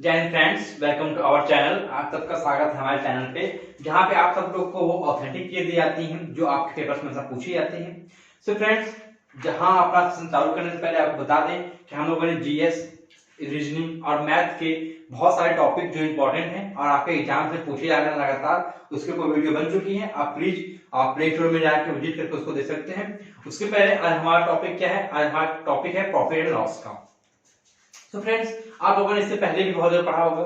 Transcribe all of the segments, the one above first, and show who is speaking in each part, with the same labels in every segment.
Speaker 1: जय हिंद friends, welcome to our channel. आप सबका स्वागत है हमारे चैनल पे, जहां पे आप सब लोग को वो ऑथेंटिक चीजें दी जाती हैं जो आपके पेपर्स में सब पूछी जाती हैं। सो फ्रेंड्स, जहां अपना सेशन चालू करने से पहले आपको बता दें कि हम लोगों ने जीएस, रीजनिंग और मैथ के बहुत सारे टॉपिक जो इंपॉर्टेंट हैं और आपके एग्जाम से पूछे जा रहे हैं लगातार, उसके ऊपर वीडियो बन चुकी है। आप प्लीज प्ले स्टोर में जाकर विजिट करके उसको देख सकते हैं। उसके पहले आज हमारा टॉपिक क्या है? आज हमारा टॉपिक है प्रॉफिट एंड लॉस का। तो फ्रेंड्स, आप लोगों ने इससे पहले भी बहुत ज्यादा पढ़ा होगा।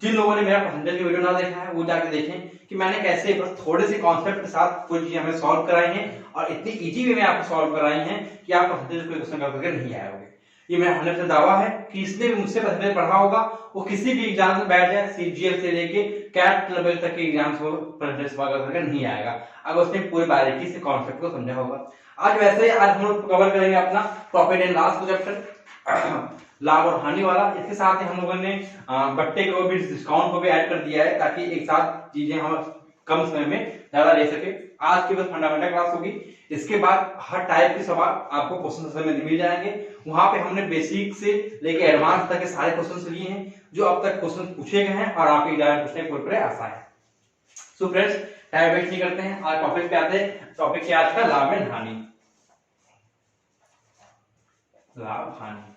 Speaker 1: जिन लोगों ने मेरा परसेंटेज की वीडियो ना देखा है वो जाके देखें कि मैंने कैसे बस थोड़े से कॉन्सेप्ट के साथ कोई चीजें हमें सॉल्व कराई हैं और इतनी इजी वे में आपको सॉल्व कराई हैं कि आप परसेंटेज कोई क्वेश्चन करके नहीं आए होंगे। ये मेरा 100% दावा है कि इसने भी मुझसे परसेंटेज पढ़ा होगा, वो किसी भी एग्जाम में बैठ जाए, सीजीएल से लेके कैट लेवल तक के एग्जाम्स को परसेंटेज सॉल्व करके नहीं आएगा अगर उसने पूरे बारीकी से कॉन्सेप्ट को समझा होगा। आज वैसे आज हम लोग कवर करेंगे अपना प्रॉफिट एंड लॉस का चैप्टर, लाभ और हानि वाला। इसके साथ ही हम लोगों ने बट्टे को भी, डिस्काउंट को भी ऐड कर दिया है ताकि एक साथ चीजें हम कम समय में ज्यादा ले सके। आज की बस फंडामेंटल क्लास होगी। इसके बाद हर टाइप के सवाल आपको क्वेश्चन आंसर में मिल जाएंगे। वहां पे हमने बेसिक से लेके एडवांस तक के सारे क्वेश्चन लिए हैं जो अब तक क्वेश्चन पूछे गए हैं और आपके एग्जाम में पूछने पूरे आसान है। सो फ्रेंड्स, टाइम वेस्ट नहीं करते हैं, आज टॉपिक पे आते हैं। टॉपिक है आज का लाभ एंड हानि। लाभ हानि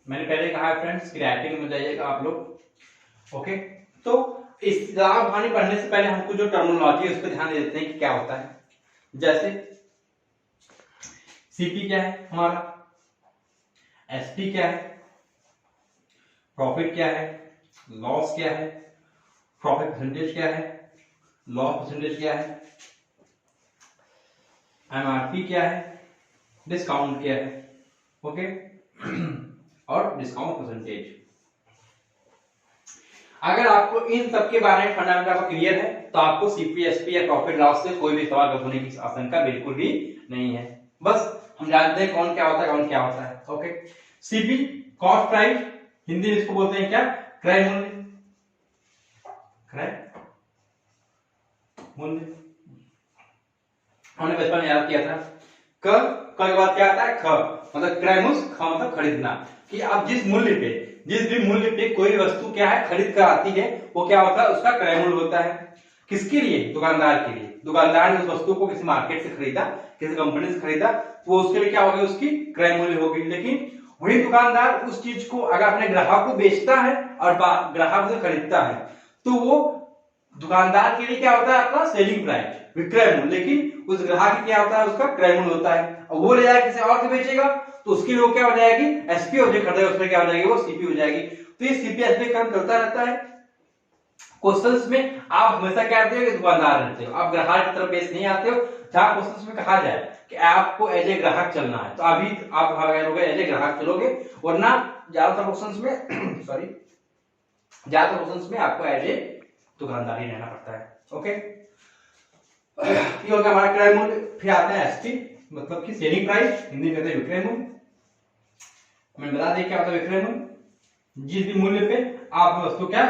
Speaker 1: मैंने पहले कहा है फ्रेंड्स कि राइटिंग में जाइएगा आप लोग। ओके, तो इस लाभ हानि पढ़ने से पहले हमको जो टर्मिनोलॉजी है उस पर ध्यान दे देते हैं कि क्या होता है। जैसे सीपी क्या है हमारा, एसपी क्या है, प्रॉफिट क्या है, लॉस क्या है, प्रॉफिट परसेंटेज क्या है, लॉस परसेंटेज क्या है, एमआरपी क्या है, डिस्काउंट क्या है। ओके और डिस्काउंट परसेंटेज। अगर आपको इन सब के बारे में फंडामेंटल क्लियर है तो आपको सीपीएसपी या प्रॉफिट लॉस से कोई भी सवाल होने की आशंका बिल्कुल भी नहीं है। बस हम जानते हैं कौन क्या होता है, कौन क्या होता है। Okay, CP cost price, Hindi में इसको बोलते हैं क्या? क्रय मूल्य। क्रय मूल्य हमने बचपन में याद किया था। क के बाद क्या आता है? ख मतलब क्रयमुस, ख मतलब खरीदना। कि आप जिस भी मूल्य पे कोई वस्तु क्या है खरीद कर आती है वो क्या होता है? उसका क्रय मूल्य होता है। किसके लिए? दुकानदार के लिए। दुकानदार ने उस वस्तु को किसी मार्केट से खरीदा, किसी कंपनी से खरीदा, तो उसके लिए क्या होगी? उसकी क्रय मूल्य होगी। लेकिन वही दुकानदार उस चीज को अगर अपने ग्राहक को बेचता है और ग्राहक उसे खरीदता है तो वो दुकानदार के लिए क्या होता है? आपका सेलिंग प्राइस, विक्रय मूल्य। लेकिन उस ग्राहक क्या होता है? उसका क्रय मूल्य होता है। और वो ले जाकर किसी और को बेचेगा तो उसके लिए क्या हो जाएगी? एसपी हो जाएगी, उसमें क्या हो जाएगी? वो सीपी हो जाएगी। तो ये सीपी एसपी काम चलता रहता है। क्वेश्चंस में आप हमेशा क्या करते हो कि दुकानदार रहते हो, आप ग्राहक की तरफ बेस नहीं आते हो। जहां क्वेश्चंस में कहा जाए कि आपको एज ए ग्राहक चलना है तो अभी आप एज ए ग्राहक चलोगे, वरना ज्यादातर क्वेश्चंस में सॉरी ज्यादातर क्वेश्चंस में आपको एज ए दुकानदार ही रहना पड़ता है। ओके, ये हो गया हमारा क्रय मूल्य। फिर आता है एसपी मतलब कि सेलिंग प्राइस, हिंदी में कहते हैं विक्रय मूल्य। मैं बता दें क्या होता है विक्रय मूल्य? जिस भी मूल्य पे आप वस्तु क्या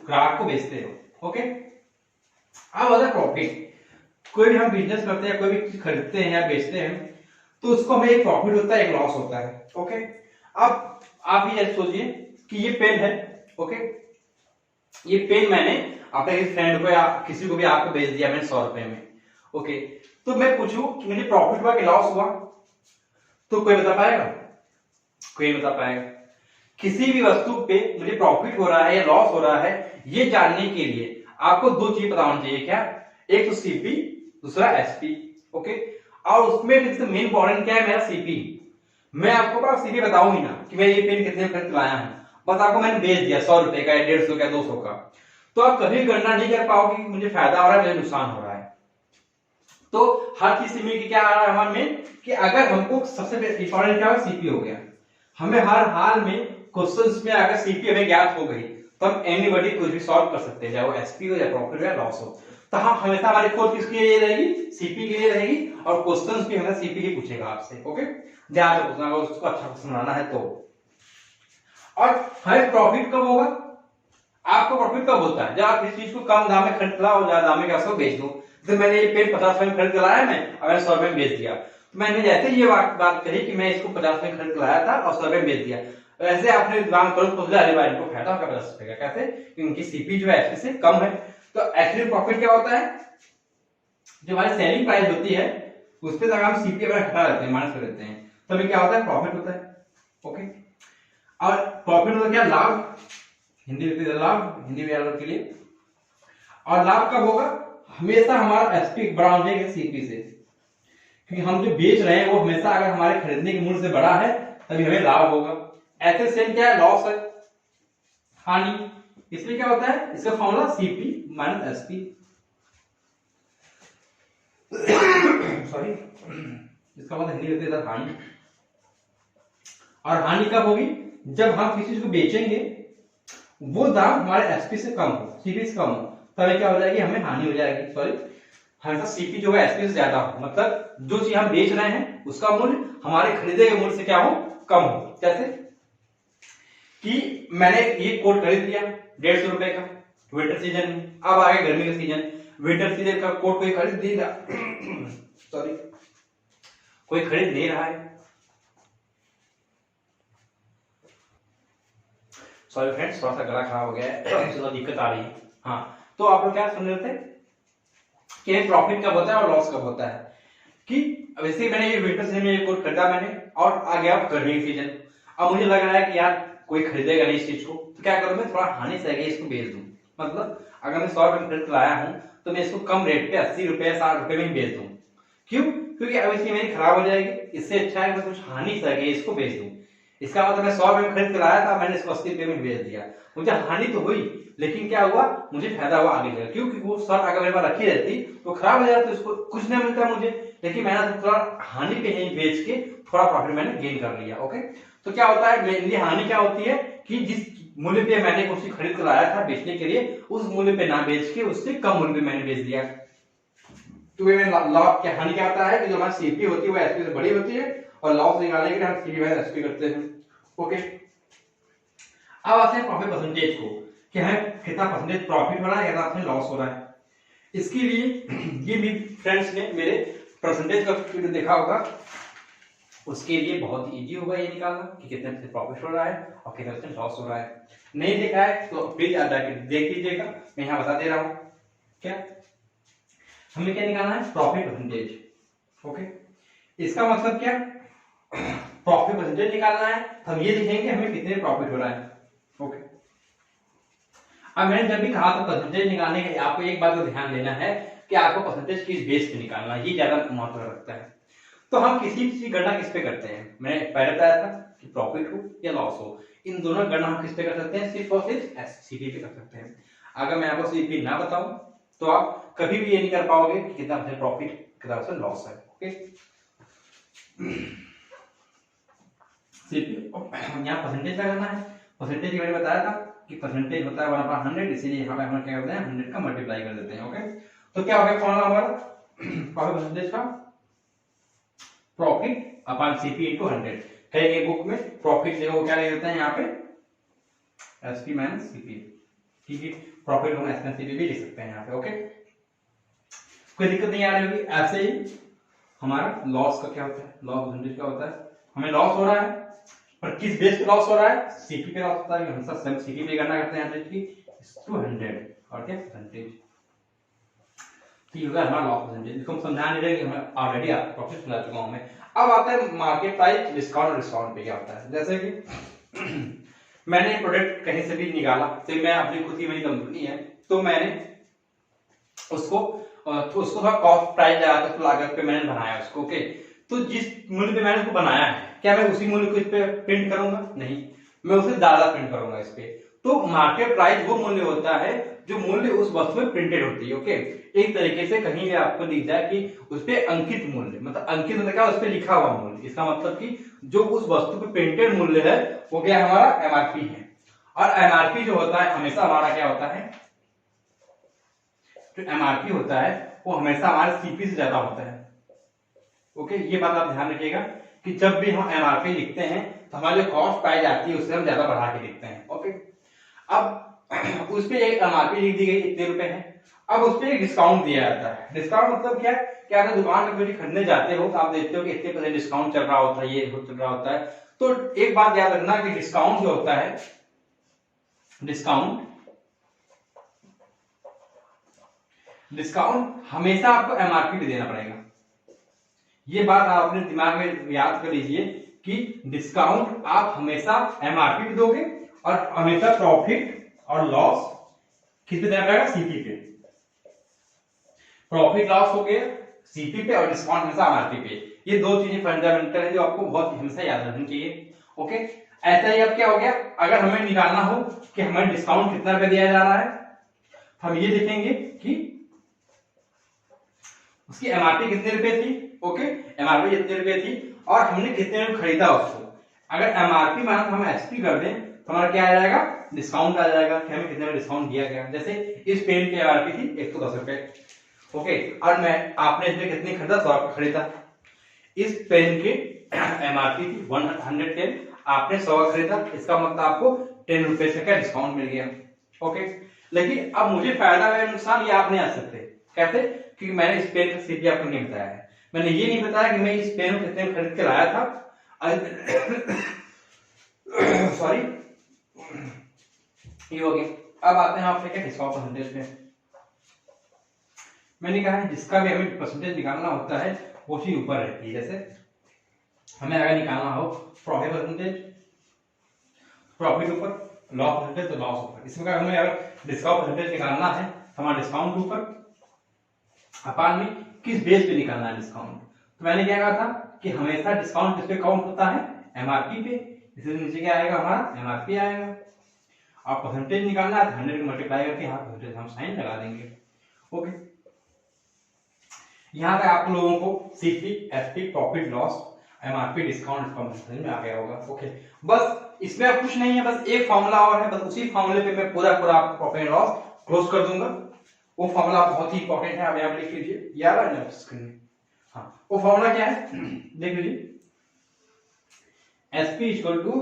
Speaker 1: ग्राहक को बेचते हो। ओके, अब आता है प्रॉफिट। कोई भी हम बिजनेस करते हैं, कोई भी चीज खरीदते हैं या बेचते हैं तो उसको हमें एक प्रॉफिट होता है, एक लॉस होता है। ओके, अब आप ये सोचिए कि ये पेन है। ओके, ये पेन मैंने अपने किसी फ्रेंड को या किसी को भी आपको बेच दिया मैंने 100 रुपए में। ओके, तो मैं पूछूं कि मुझे प्रॉफिट हुआ कि लॉस हुआ, तो कोई बता पाएगा? कोई बता पाएगा? किसी भी वस्तु पे मुझे प्रॉफिट हो रहा है या लॉस हो रहा है ये जानने के लिए आपको दो चीज पता होनी चाहिए। क्या? एक तो सीपी, दूसरा एसपी। ओके, और उसमें मेन इंपॉर्टेंट क्या है? मेरा सीपी। मैं आपको पास सीपी बताऊं ही ना कि मैं ये पेन कितने खरीद लाया हूं, बस आपको मैंने बेच दिया 100 रुपए का, 150 का, 200 का, तो आप कभी गणना नहीं कर पाओगे कि मुझे फायदा हो रहा है, मुझे नुकसान हो रहा है। तो हर चीज सीपी की क्या आ रहा है हमारे में कि अगर हमको सबसे इंपॉर्टेंट क्या है? सीपी हो गया। हमें हर हाल में क्वेश्चंस में अगर सीपी हमें ज्ञात हो गई तो हम एनीबॉडी कुछ भी सॉल्व कर सकते हैं, चाहे वो एसपी हो या प्रॉफिट हो या लॉस हो। तो हम हमेशा हमारी खोज किसके लिए रहेगी? सीपी के लिए रहेगी। और क्वेश्चंस भी हमें सीपी ही पूछेगा आपसे। ओके, ध्यान से पूछना अगर उसको अच्छा क्वेश्चन बनाना है तो। और हमें प्रॉफिट कब होगा? आपको प्रॉफिट कब होता है? जब आप किसी चीज को कम दाम में खरीद लाओ, ज्यादा दाम में क्या बेच दो। तो मैंने ये पेन 50 रुपए में खरीद के लाया, मैं अगर 100 रुपए में बेच दिया, तो मैंने जैसे ये बात कही कि मैं इसको 50 रुपए में खरीद के लाया था और 100 रुपए में बेच दिया, वैसे आपने दिमाग करो तो अरे भाई इनको फायदा होगा 50 रुपए का, कैसे? क्योंकि उनकी सीपी जो है एसपी से कम है। तो एक्चुअली प्रॉफिट क्या होता है, जो हमारी सेलिंग प्राइस होती है उस पे अगर हम सीपी अगर हटा देते हैं, माइनस कर देते हैं, तो हमें क्या होता है, प्रॉफिट होता है। ओके, और प्रॉफिट होता है क्या, लाभ, हिंदी में लाभ, हिंदी में के लिए। और लाभ कब होगा, हमेशा हमारा एसपी बड़ा हो जाएगा सीपी से, क्योंकि हम जो बेच रहे हैं वो हमेशा अगर हमारे खरीदने के मूल्य से बड़ा है तभी हमें लाभ होगा। ऐसे सेल क्या है, लॉस है, हानि। इसलिए क्या होता है, इसका formula CP minus SP, sorry इसका मतलब हिंदी में होता है हानि। और हानि कब होगी, जब हम किसी चीज को बेचेंगे वो दाम हमारे एसपी से कम हो, सीपी से कम हो, तभी क्या हो जाएगी, हमें हानि हो जाएगी। सॉरी, हमेशा सीपी जो है एसपी से ज्यादा हो, मतलब जो चीज हम बेच रहे हैं उसका मूल्य हमारे खरीदे गए मूल्य से क्या हो, कम हो। जैसे कि मैंने ये कोट खरीद लिया 150 रुपए का विंटर सीजन में, अब आ गया गर्मी का सीजन, विंटर सीजन का कोट कोई खरीद नहीं रहा सॉरी, कोई खरीद नहीं रहा है। सॉरी फ्रेंड्स, थोड़ा सा गला खराब हो गया है, थोड़ा दिक्कत आ रही है। हाँ, तो आप लोग क्या समझ रहे थे कि प्रॉफिट कब होता है और लॉस कब होता है, कि वैसे मैंने ये विंटर सीजन में ये कोट खरीदा मैंने, और आ गया गर्मी सीजन, अब मुझे लग रहा है कि यार कोई खरीदेगा नहीं इस चीज को, तो क्या करूं, मैं थोड़ा हानि से इसको बेच दूं। मतलब अगर मैं 100 रुपए में खरीद लाया हूं तो मैं इसको कम रेट पे 80 रुपए 60 रुपए में बेच दूं। क्यों, क्योंकि अब इसकी मेरी खराब हो जाएगी, इससे अच्छा है मैं कुछ हानि से इसको बेच दूं। इसका मतलब मैं 100 रुपए में खरीद कर लाया था, मैंने इसको 80 रुपए में बेच दिया, मुझे हानि तो हुई लेकिन क्या हुआ, मुझे फायदा हुआ आगे चल, क्योंकि वो शर्ट अगर मेरे पास रखी रहती तो खराब हो जाती, तो इसको कुछ नहीं मिलता मुझे, लेकिन मैंने थोड़ा हानि पे ही बेच के थोड़ा प्रॉफिट मैंने गेन कर लिया। ओके, तो क्या होता है, मेनली हानि क्या होती है कि जिस मूल्य पे मैंने कुछ खरीद कर लाया था बेचने के लिए, उस मूल्य पे ना बेच के उससे कम मूल्य पे मैंने बेच दिया। तो वे लाभ क्या, हानि क्या होता है कि जो हमारी सीपी होती है वो एसपी से बड़ी होती है, और लॉस निकालने के लिए हम सीपी माइनस एसपी करते हैं। ओके, अब आते हैं प्रॉफिट परसेंटेज को, कि हमें कितना परसेंटेज प्रॉफिट हो रहा है या लॉस हो रहा है। इसके लिए ये भी फ्रेंड्स ने मेरे परसेंटेज का वीडियो देखा होगा, उसके लिए बहुत इजी होगा ये निकालना कि कितने परसेंट प्रॉफिट हो रहा है और कितने परसेंट लॉस हो रहा है। नहीं देखा है तो प्लीज देख लीजिएगा, मैं यहाँ बता दे रहा हूँ। क्या हमें क्या निकालना है, प्रॉफिट परसेंटेज। ओके, इसका मतलब क्या, प्रॉफिट परसेंटेज निकालना है, हम ये लिखेंगे हमें कितने प्रॉफिट हो रहा है। ओके, अब मैंने जब भी कहा था परसेंटेज निकालने के लिए आपको एक बात को ध्यान देना है कि आपको परसेंटेज किस बेस पे निकालना है, ये ज्यादा महत्व रखता है। तो हम किसी चीज की गणना किस पे करते हैं, मैंने पहले बताया था कि प्रॉफिट हो या लॉस हो, इन दोनों गणना हम किस पे कर सकते हैं, सिर्फ और सिर्फ सीपी पे कर सकते हैं। अगर मैं आपको सीपी ना बताऊं तो आप कभी भी ये नहीं कर पाओगे कि कितना परसेंट प्रॉफिट कितना परसेंट लॉस है। ओके, सीपी यहाँ परसेंटेज लगाना है, परसेंटेज मैंने बताया था कि परसेंटेज होता है 1/100, इसीलिए यहाँ पे हम क्या करते हैं 100 का मल्टीप्लाई कर देते हैं। ओके, तो क्या हो गया फॉर्मूला हमारा प्रॉफिट परसेंटेज का, प्रॉफिट अपॉन सीपी इनटू 100 है। ये बुक में प्रॉफिट देखो क्या लिख देते हैं यहाँ पे एसपी माइनस सीपी, ठीक है, प्रॉफिट हम एसपी सीपी भी लिख सकते हैं यहाँ पे। ओके, कोई दिक्कत नहीं आ रही होगी। ऐसे ही हमारा लॉस का क्या होता है, लॉस परसेंटेज क्या होता है, हमें लॉस हो रहा है पर किस बेस पे लॉस हो रहा है, सीपी पे लॉस होता है, हम सब सीपी पे गणना करते हैं 100 की 100 और क्या परसेंटेज, ठीक होगा हमारा लॉस परसेंटेज। इसको हम समझा नहीं रहे कि हमें ऑलरेडी आप प्रॉफिट समझा चुका हूं मैं। अब आता है मार्केट प्राइस डिस्काउंट, डिस्काउंट पे क्या होता है, जैसे कि मैंने प्रोडक्ट कहीं से भी निकाला, तो मैं अपनी खुद की मेरी कंपनी है तो मैंने उसको थोड़ा कॉस्ट प्राइस लगा कर लागत पे मैंने बनाया उसको। ओके, तो जिस मूल्य पे मैंने उसको बनाया है, क्या मैं उसी मूल्य को इस पे प्रिंट करूंगा, नहीं, मैं उसे ज्यादा प्रिंट करूंगा इस पे। तो मार्केट प्राइस वो मूल्य होता है जो मूल्य उस वस्तु में प्रिंटेड होती है। ओके, एक तरीके से कहीं भी आपको दिख जाए कि उस पे अंकित मूल्य, मतलब अंकित मतलब क्या, उस पे लिखा हुआ मूल्य, इसका मतलब कि जो उस वस्तु पे प्रिंटेड मूल्य है वो क्या हमारा एमआरपी है। और एमआरपी जो होता है हमेशा हमारा क्या होता है, जो एमआरपी होता है वो हमेशा हमारे सीपी से ज्यादा होता है। ओके, ये बात आप ध्यान रखिएगा कि जब भी हम एमआरपी लिखते हैं तो हमारी जो कॉस्ट प्राइस आती है उससे हम ज्यादा बढ़ा के लिखते हैं। ओके, अब उस पे एक एमआरपी लिख दी गई इतने रुपए है, अब उस पे एक डिस्काउंट दिया जाता है। डिस्काउंट मतलब क्या, अगर दुकान पे खरीदने जाते हो तो आप देखते हो कि इतने % डिस्काउंट चल रहा होता है, ये चल रहा होता है, तो एक बात याद रखना कि डिस्काउंट जो होता है, डिस्काउंट हमेशा आपको एमआरपी पे देना पड़ेगा। ये बात आप अपने दिमाग में याद कर लीजिए कि डिस्काउंट आप हमेशा एमआरपी पे दोगे और हमेशा प्रॉफिट और लॉस किस पे देना पड़ेगा, सीपी पे। प्रॉफिट लॉस हो गया सीपी पे और डिस्काउंट हमेशा एमआरपी पे। ये दो चीजें फंडामेंटल है जो आपको बहुत हमेशा याद रखनी चाहिए। ओके, ऐसा ही अब क्या हो गया, अगर हमें निकालना हो कि हमें डिस्काउंट कितना रुपया दिया जा रहा है, हम ये देखेंगे कि उसकी एमआरपी कितने रुपए थी। ओके, एमआरपी कितने रुपए थी और हमने कितने में खरीदा उसको। अगर एमआरपी माना तो हम एसपी कर दें तो हमारा क्या आ जाएगा, डिस्काउंट आ जाएगा कि हमें कितने में डिस्काउंट दिया गया। जैसे इस पेन की एमआरपी थी 110 रुपए। ओके, और आपने इसमें कितनी खरीदा, 100 रुपए खरीदा। इस पेन की एमआरपी थी 110, आपने 100 खरीदा, इसका मतलब आपको 10 रुपए से क्या डिस्काउंट मिल गया। ओके, लेकिन अब मुझे फायदा या नुकसान ये आप नहीं आ सकते। कैसे, क्योंकि मैंने इस पेन का सीपी आपको नहीं बताया है। मैंने ये नहीं बताया कि मैं इस पेन को कितने में खरीद के लाया था। सॉरी, ये हो गया। अब आते हैं आपसे क्या डिस्काउंट परसेंटेज पे। मैंने कहा है जिसका भी हमें परसेंटेज निकालना होता है वो चीज ऊपर रहती है। जैसे हमें अगर निकालना हो प्रॉफिट परसेंटेज, प्रॉफिट ऊपर, लॉस परसेंटेज तो लॉस ऊपर। इसमें हमें अगर डिस्काउंट परसेंटेज निकालना है हमारा डिस्काउंट ऊपर, अपान में किस बेस पे निकालना है डिस्काउंट। तो मैंने क्या कहा था कि हमेशा डिस्काउंट किस पे काउंट होता है, एमआरपी पे। इसलिए नीचे क्या आएगा, हमारा एमआरपी आएगा। आप परसेंटेज निकालना है 100 मल्टीप्लाई करके यहाँ परसेंटेज हम साइन लगा देंगे। ओके, यहाँ तक आप लोगों को CP, SP, profit loss, MRP, discount समझ में आ गया होगा। ओके, बस इसमें अब कुछ नहीं है, बस एक फॉर्मूला और है। बस उसी फॉर्मूले पे मैं पूरा आपको प्रॉफिट लॉस क्लोज कर दूंगा। वो फॉर्मूला बहुत ही इंपॉर्टेंट है, आप यहाँ लिख लीजिए, याद आ जाए स्क्रीन में। हाँ, वो फॉर्मूला क्या है देख लीजिए, SP equal to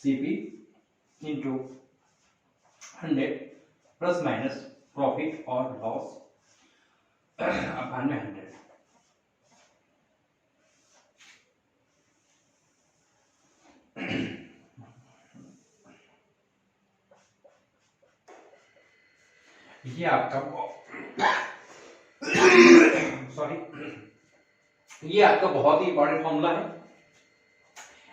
Speaker 1: CP into 100 plus minus profit और लॉस अपान में 100। ये आपका सॉरी, ये आपका बहुत ही इंपॉर्टेंट फॉर्मूला है।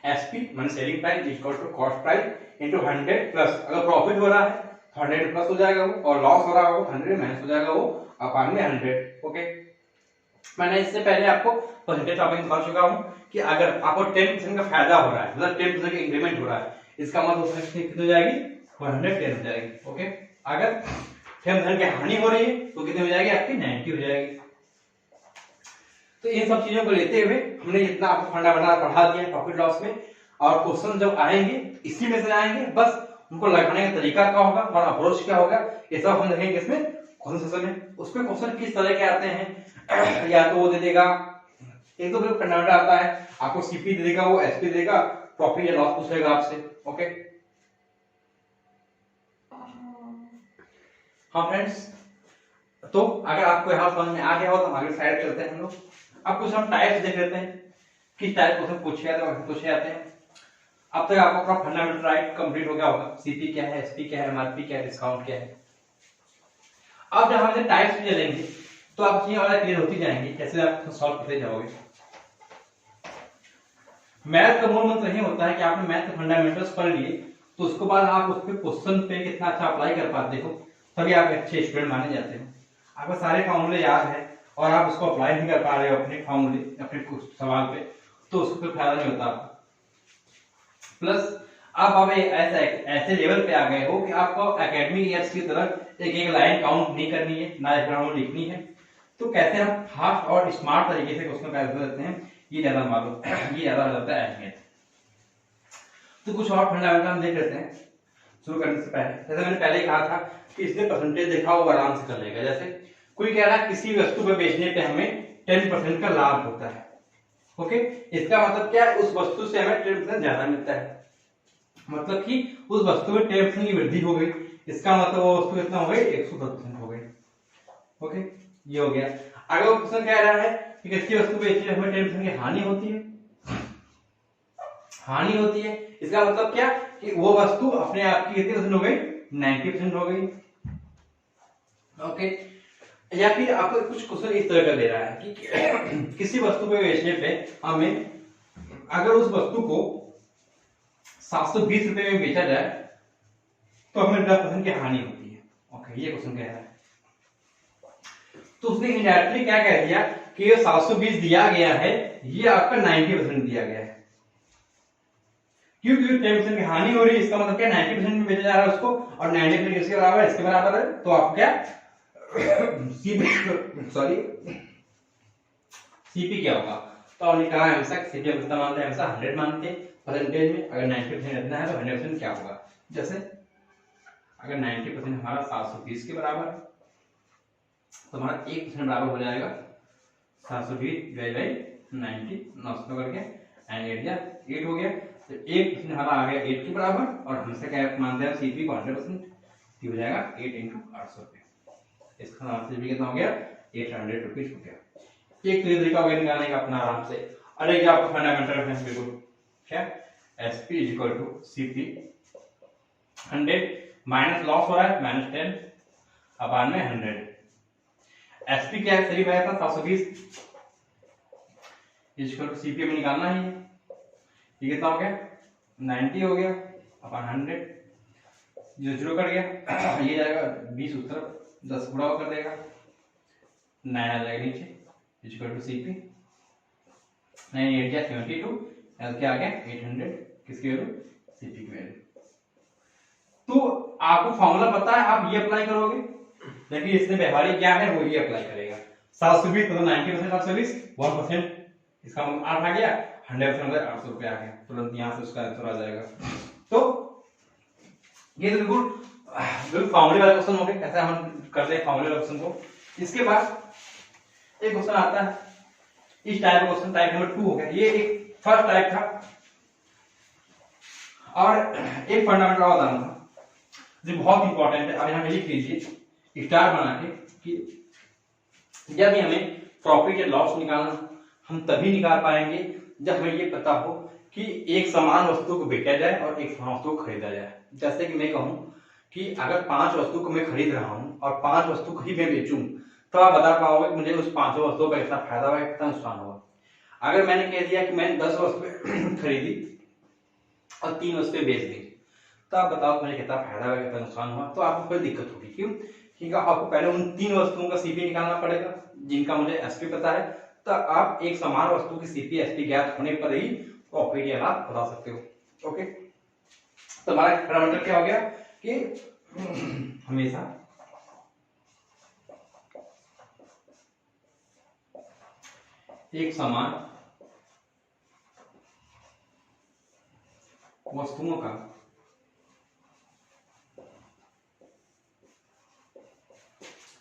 Speaker 1: एसपी माने selling price equal to cost price into 100 plus, अगर प्रॉफिट हो रहा है तो 100 प्लस हो जाएगा वो, और लॉस हो रहा है वो 100 माइनस हो जाएगा वो अपान में 100। ओके, मैंने इससे पहले आपको परसेंटेज टॉपिक बता चुका हूं कि अगर आपको 10% का फायदा हो रहा है, मतलब 10% का इंक्रीमेंट हो रहा है, इसका मतलब उसमें कितनी हो जाएगी, 110 हो जाएगी। ओके, अगर 10% की हानि हो रही है तो कितनी हो जाएगी, आपकी 90 हो जाएगी। तो इन सब चीजों को लेते हुए हमने इतना आपको फंडामेंटल पढ़ा दिया प्रॉफिट लॉस में, और क्वेश्चन जब आएंगे इसी में से आएंगे, बस उनको लगाने का तरीका क्या होगा और अप्रोच क्या होगा ये सब हम देखेंगे इसमें क्वेश्चन सेशन में। उसमें क्वेश्चन किस तरह के आते हैं, या तो वो दे देगा, एक तो फंडामेंटल आता है आपको सीपी दे देगा, वो एसपी देगा, प्रॉफिट या लॉस पूछेगा आपसे। ओके, हाँ फ्रेंड्स, तो अगर आपको यहाँ समझ में आ गया हो तो आगे साइड चलते हैं हम लोग। अब कुछ हम टाइप्स देख लेते हैं, किस टाइप क्वेश्चन पूछे जाते हैं, पूछे जाते हैं। अब तक आपका पूरा फंडामेंटल राइट कंप्लीट हो गया होगा, सीपी क्या है, एसपी क्या है, एमआरपी क्या है, डिस्काउंट क्या है। अब जब हम टाइप्स में चलेंगे तो आप चीजें और क्लियर होती जाएंगी, कैसे आप सॉल्व करते जाओगे। मैथ का मूल मंत्र यही होता है कि आपने मैथ के फंडामेंटल्स पढ़ लिए तो उसके बाद आप उस पे क्वेश्चन पे कितना अच्छा अप्लाई कर पाते हो, तभी आप अच्छे स्टूडेंट माने जाते हो। आपको सारे फॉर्मूले याद है और आप उसको अप्लाई नहीं कर पा रहे हो अपने फॉर्मूले, अपने सवाल पे, तो उसको कोई फायदा नहीं होता आपको। प्लस आप ऐसे लेवल पे आ गए हो कि आपको एकेडमिक ईयर्स की तरह एक एक लाइन काउंट नहीं करनी है, ना एक लिखनी है। तो कैसे हम फास्ट और स्मार्ट तरीके से क्वेश्चन का आंसर देते हैं, ये ज्यादा मालूम, ये ज्यादा हो जाता है अहमियत। तो कुछ और फंडामेंटल हम देख लेते हैं शुरू करने से पहले। जैसे मैंने पहले कहा था कि इसने परसेंटेज देखा वो आराम से कर लेगा। जैसे कोई कह रहा है किसी वस्तु को बेचने पे हमें 10% का लाभ होता है। ओके, इसका मतलब क्या है, उस वस्तु से हमें 10% ज्यादा मिलता है, मतलब कि उस वस्तु में 10% की वृद्धि हो गई, इसका मतलब वो वस्तु कितना हो गई, 110% हो गई। ओके, ये हो गया। अगर वो क्वेश्चन कह रहा है कि किसी वस्तु बेचने हमें 10% की हानि होती है, हानि होती है। इसका मतलब क्या कि वो वस्तु अपने आप की कितनी परसेंट हो गई, 90% हो गई। ओके, या फिर आपको कुछ क्वेश्चन इस तरह का दे रहा है कि किसी वस्तु को बेचने पे हमें अगर उस वस्तु को 720 रुपए में बेचा जाए तो हमें 10% की हानि होती है। ओके, ये क्वेश्चन कह रहा है। तो उसने इनडायरेक्टली क्या कह दिया कि ये 720 दिया गया है, ये आपका 90% दिया गया है। क्योंकि 10% की हानि हो रही है, इसका मतलब क्या 90% में बेचा जा रहा है उसको, और 90% किसके बराबर है, इसके बराबर है। तो आप क्या सीपी क्या होगा, तो हमने कहा हमेशा सीपी कितना मानते हैं, हमेशा 100 मानते हैं परसेंटेज में। अगर 90% इतना है तो 100% क्या होगा, जैसे अगर 90% हमारा 720 के बराबर है तो हमारा 1% बराबर हो जाएगा 720 डिवाइड बाई 90, 900 करके एंड 8 हो गया। तो 1% हमारा आ गया 8 के बराबर, और हमसे क्या मानते हैं सीपी को 100%, हो जाएगा 8 × 800 रुपये। इसका सीपी कितना हो गया, 800 रुपीज हो गया। एक तरीका हो गया निकालने का अपना आराम से। अरे क्या आपको फंडामेंटल रेफरेंस बिल्कुल क्या, SP equal to CP 100 minus loss हो रहा है -10 अपान में 100। SP क्या है, सही आया था 720 इक्वल टू CP में निकालना है। ये कितना हो गया, 90 हो गया अपान 100, 0 कट गया, ये जाएगा 20 उस तरफ, 10 गुणा कर देगा, 9 आ जाएगा नीचे इक्वल टू CP, 9 8 या 72, क्या आ गया 800, किसकी वैल्यू, CP की वैल्यू। तो आपको फॉर्मूला पता है, आप ये अप्लाई करोगे, लेकिन इसमें व्यवहारिक क्या है वो ये अप्लाई करेगा। 720 मतलब 90% 720, 1% इसका मतलब 8 आ गया, 100% मतलब 800 रुपये आ गया, तुरंत यहाँ से उसका आंसर आ जाएगा। तो ये तो बिल्कुल फॉर्मूले वाला क्वेश्चन हो गया, कैसे हम करते हैं फॉर्मूले वाले क्वेश्चन को। इसके बाद एक क्वेश्चन आता है इस टाइप का क्वेश्चन, टाइप नंबर 2 हो गया। ये एक फर्स्ट टाइप था, और एक फंडामेंटल और बताना था जो बहुत इंपॉर्टेंट है। अब यहाँ लिख लीजिए स्टार बना के कि जब भी हमें प्रॉफिट या लॉस निकालना, हम तभी निकाल पाएंगे जब हमें ये पता हो कि एक समान वस्तु को बेचा जाए और एक समान वस्तु को खरीदा जाए। जैसे कि मैं कहूं कि अगर 5 वस्तु को मैं खरीद रहा हूं और 5 वस्तु को ही मैं बेचूं, तो आप बता पाओगे कि मुझे उस 5 वस्तुओं का कितना फायदा हुआ, कितना नुकसान हुआ। अगर मैंने कह दिया कि मैंने 10 वस्तुएं खरीदी और 3 वस्तुएं बेच दी, तो आप बताओ मुझे कितना फायदा हुआ, कितना नुकसान हुआ। तो आपको कोई दिक्कत होगी, क्यों, क्योंकि आपको पहले उन 3 वस्तुओं का सीपी निकालना पड़ेगा जिनका मुझे एसपी पता है। तो आप एक समान वस्तु की सीपी एसपी ज्ञात होने पर ही प्रॉफिट या लाभ बता सकते हो। ओके, तो हमारा फंडामेंटल क्या हो गया कि हमेशा एक समान वस्तुओं का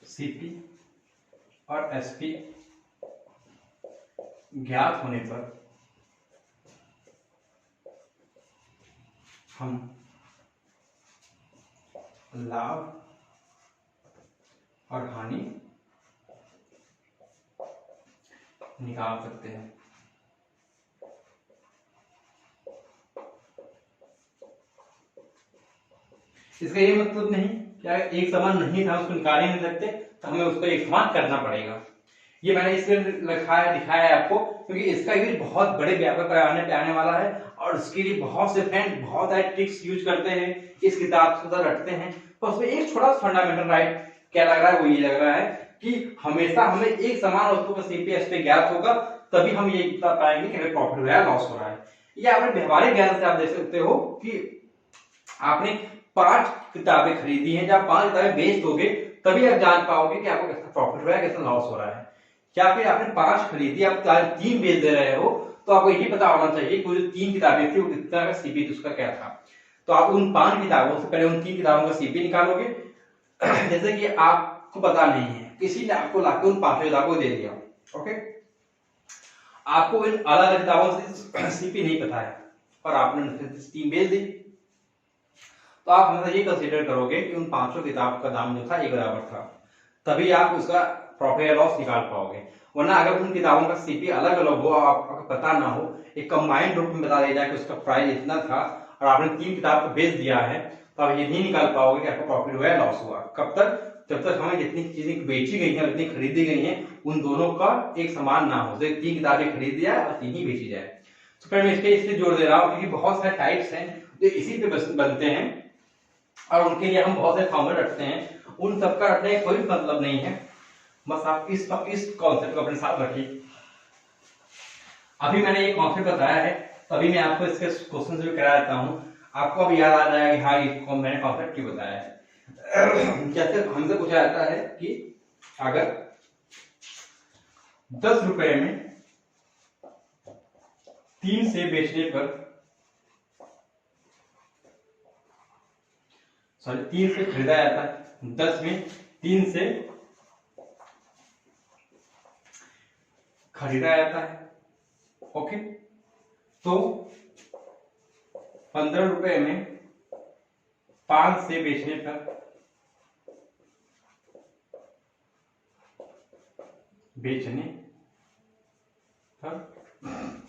Speaker 1: सीपी और एसपी ज्ञात होने पर हम लाभ और हानि निकाल सकते हैं। इसका ये मतलब नहीं कि अगर एक समान नहीं था उसको निकाल ही नहीं सकते, तो हमें उसको एक समान करना पड़ेगा। ये मैंने इसलिए दिखाया है आपको क्योंकि इसका यूज बहुत बड़े व्यापक पैमाने पे आने वाला है, और उसके लिए बहुत से फ्रेंड बहुत सारे ट्रिक्स यूज करते हैं, इस किताब को रटते हैं। तो उसमें एक छोटा सा फंडामेंटल राइट क्या लग रहा है, वो ये लग रहा है कि हमेशा हमें एक समान वस्तु का सीपीएस पे ज्ञात होगा, तभी हम ये बता पाएंगे कि हमें प्रॉफिट हो रहा है, लॉस हो रहा है। या अपने व्यवहारिक ज्ञान से आप देख सकते हो कि आपने 5 किताबें खरीदी हैं, जब 5 किताबें बेच दोगे तभी आप जान पाओगे कि आपको कितना प्रॉफिट हो रहा है, कितना लॉस हो रहा है। या फिर आपने 5 खरीदी, आप 3 बेच दे रहे हो, तो आपको यही पता होना चाहिए कि जो 3 किताबें थी वो कितना का सीपी उसका क्या था। तो आप उन 5 किताबों से पहले उन 3 किताबों का सीपी निकालोगे। जैसे कि आपको पता नहीं है, किसी ने आपको लाके उन 5 किताबों को दे दिया, ओके, आपको इन अलग किताबों से सीपी नहीं पता है और आपने 3 बेच दी, तो आप हमेशा ये कंसीडर करोगे कि उन 5 किताब का दाम जो था एक बराबर था, तभी आप उसका प्रॉफिट या लॉस निकाल पाओगे। वरना अगर उन किताबों का सीपी अलग अलग हो, आपको पता ना हो, एक कंबाइंड रूप में बता दिया जाए कि उसका प्राइस इतना था और आपने 3 किताब को बेच दिया है, तो आप ये नहीं निकाल पाओगे कि आपको प्रॉफिट हुआ या लॉस हुआ। कब तक? जब तक हमें जितनी चीजें बेची गई हैं, जितनी खरीदी गई हैं, उन दोनों का एक समान ना हो। तो 3 किताबें खरीद दिया और 3 ही बेची जाए। तो फ्रेंड मैं इसलिए जोड़ दे रहा हूँ क्योंकि बहुत सारे टाइप्स हैं जो इसी पे बनते हैं और उनके लिए हम बहुत सारे फॉर्मूले रखते हैं। उन सबका रखने का कोई मतलब नहीं है, बस आप इस कॉन्सेप्ट को अपने साथ रखिए। अभी मैंने ये कॉन्सेप्ट बताया है, तभी मैं आपको इसके क्वेश्चन भी करा देता हूँ। आपको अब याद आ जाएगा कि हाँ ये मैंने कॉन्सेप्ट क्यों बताया है। जैसे हमसे पूछा जाता है कि अगर 10 रुपए में 3 सेब बेचने पर, सॉरी 3 से खरीदा जाता है, 10 में 3 से खरीदा जाता है, ओके, तो 15 रुपए में 5 से बेचने पर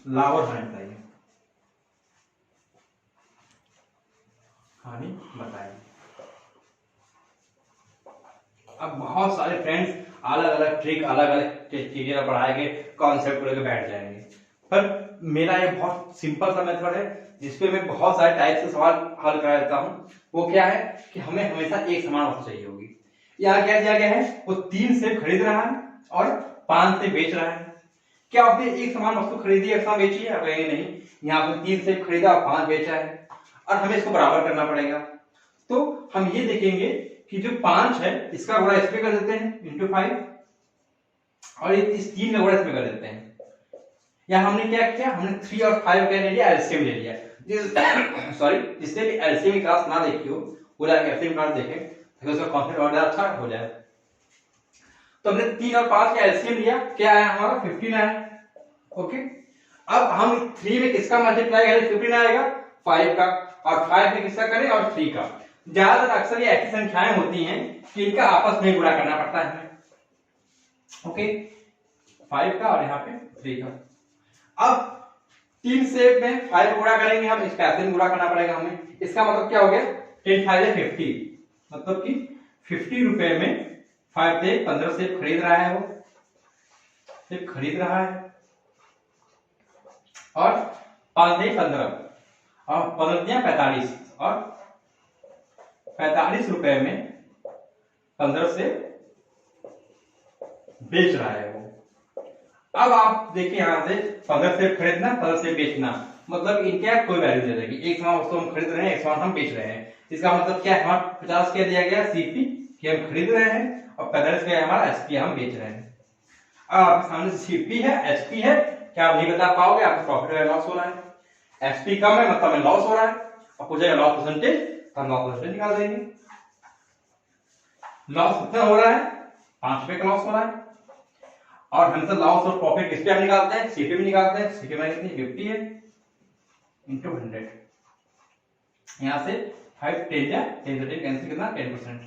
Speaker 1: लाभ और हानि बताइए, हानि बताइए। अब बहुत सारे फ्रेंड्स अलग अलग ट्रिक, अलग अलग चीजें पढ़ाएंगे, कॉन्सेप्ट को लेकर बैठ जाएंगे, पर मेरा ये बहुत सिंपल सा मेथड है जिसपे मैं बहुत सारे टाइप से सवाल हल करा देता हूँ। वो क्या है कि हमें हमेशा एक समान वस्तु चाहिए होगी। यहाँ क्या दिया गया है, वो 3 से खरीद रहा है और 5 से बेच रहा है। क्या आपने एक समान वस्तु खरीदी, एक समान बेची है? आप कहेंगे नहीं, यहाँ पे 3 से खरीदा और 5 बेचा है और हमें इसको बराबर करना पड़ेगा। तो हम ये देखेंगे कि जो 5 है इसका गुणा इस पे कर देते हैं इंटू 5 और इस 3 का गुणा इसमें कर देते हैं। या हमने क्या किया, हमने 3 और 5 का ले लिया, एलसीएम ले लिया। सॉरी, जिसने भी एलसीएम की क्लास ना देखी हो वो एलसीएम क्लास देखे ताकि उसका कॉन्सेप्ट और ज्यादा अच्छा हो जाए। तो हमने 3 और 5 का एलसीएम लिया, क्या आया हमारा 15 आया, ओके। अब हम 3 में किसका मल्टीप्लाई करें, 15 आएगा 5 का, और 5 में किसका करें और 3 का। ज्यादातर अक्सर ये ऐसी संख्याएं होती हैं कि इनका आपस में गुणा करना पड़ता है हमें, ओके, 5 का और यहाँ पे 3 का। अब 3 से में 5 गुणा करेंगे हम, इस पैसे में गुणा करना पड़ेगा हमें। इसका मतलब क्या हो गया, 10 5 50, मतलब कि 50 रुपए में 5 से 15 से खरीद रहा है, वो से खरीद रहा है, और 5 से 15 और 15 45 और 45 रुपए में 15 से बेच रहा है वो। अब आप देखिए यहां से 15 से खरीदना, 15 से बेचना, मतलब इनके कोई वैल्यू नहीं रहेगी। एक समान वस्तु हम खरीद रहे हैं, एक समान हम बेच रहे हैं। इसका मतलब क्या है, हमारा 50 क्या दिया गया सीपी कि हम खरीद रहे हैं और 45 क्या है हमारा एसपी हम बेच रहे हैं। अब आपके सामने सीपी है, एसपी है, क्या आप नहीं बता पाओगे आपको प्रॉफिट या लॉस हो रहा है। एसपी कम है मतलब हमें लॉस हो रहा है, और पूछेगा लॉस परसेंटेज तो हम लॉस परसेंटेज निकाल देंगे। लॉस कितना हो रहा है, 5 रुपए का लॉस हो रहा है, और हम तो लॉस और प्रॉफिट किस पे हम निकालते हैं, सीपी में निकालते हैं। सीपी में कितनी 50 है इंटू 100, यहां से 5 10 या 10 से 10 कैंसिल कितना 10%।